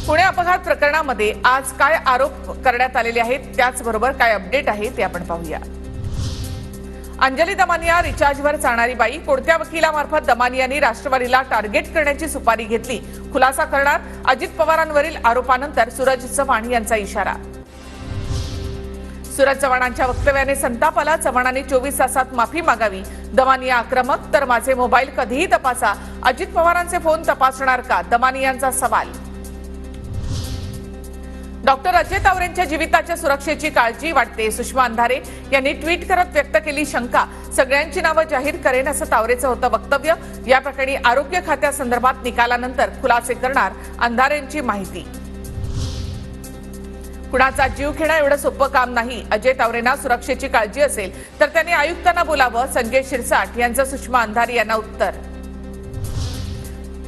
पुणे अपघात प्रकरणामध्ये आज काय आरोप करण्यात आलेले आहेत, त्याचबरोबर काय अपडेट आहे ते आपण पाहूया। अंजली दमानिया रिचार्जवर चालणारी बाई, कोणत्या वकिलामार्फत दमानियांनी राष्ट्रवादीला टार्गेट करण्याची सुपारी घेतली, खुलासा करणार अजित पवारांवरील आरोपानंतर सूरज चव्हाण यांचा इशारा। सूरज चव्हाणांच्या वक्तव्याने संताप आला। चव्हाणांनी 24 तासात माफी मागावी। दमानिया आक्रमक, तर माझे मोबाईल कधीही तपासा, अजित पवारांचे फोन तपासणार का, दमानियांचा सवाल। डॉक्टर अजय तावरेंच्या जीविताच्या सुरक्षेची काळजी वाटते, सुषमा अंधारे यांनी ट्विट करत व्यक्त केली शंका। सगळ्यांची नावं जाहीर करेन असं तावरेचं होतं वक्तव्य। या प्रकरणी आरोग्य खात्यासंदर्भात निकालानंतर खुलासे करणार अंधारेंची माहिती। कुणाचा जीव घेणं एवढं सोपं काम नाही। अजय तावरेंना सुरक्षेची काळजी असेल तर त्यांनी आयुक्तांना बोलावं, संजय शिरसाट यांचं सुषमा अंधारे यांना उत्तर।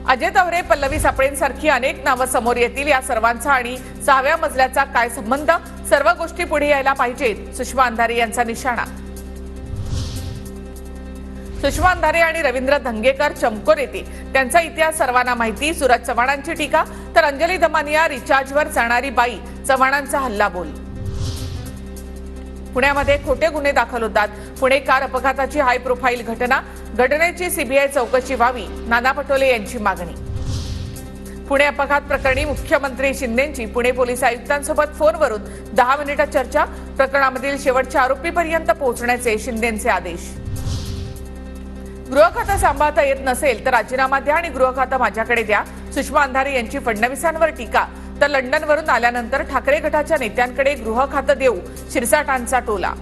अजय तावरे, पल्लवी सापळेंसारखी अनेक नावं समोर येतील। या सर्वांचा आणि 6व्या मजल्याचा काय संबंध, सर्व गोष्टी पुढे यायला पाहिजेत, सुषमा अंधारे यांचा निशाणा। सुषमा अंधारे आणि रवींद्र धंगेकर चमकोर येते, त्यांचा इतिहास सर्वांना माहिती। सूरज चव्हाणांची टीका, तर अंजली दमानिया रिचार्जवर चालणारी बाई, चव्हाणांचा हल्लाबोल। पुण्यामध्ये खोटे गुन्हे दाखल होतात। पुणे कार अपघाताची हाय प्रोफाईल घटना, घटनेची सीबीआय चौकशी व्हावी, नाना पटोले यांची मागणी। पुणे अपघात प्रकरणी मुख्यमंत्री शिंदेंची पुणे पोलीस आयुक्तांसोबत फोनवरून 10 मिनिटं चर्चा, प्रकरणामधील शेवटच्या आरोपीपर्यंत पोहोचण्याचे शिंदेंचे आदेश। गृह खातं सांभाळता येत नसेल तर राजीनामा द्या आणि गृह खातं माझ्याकडे द्या, सुषमा अंधारे यांची फडणवीसांवर टीका। तर लंडनवरून आल्यानंतर ठाकरे गटाच्या नेत्यांकडे गृह खातं देऊ, शिरसाटांचा टोला।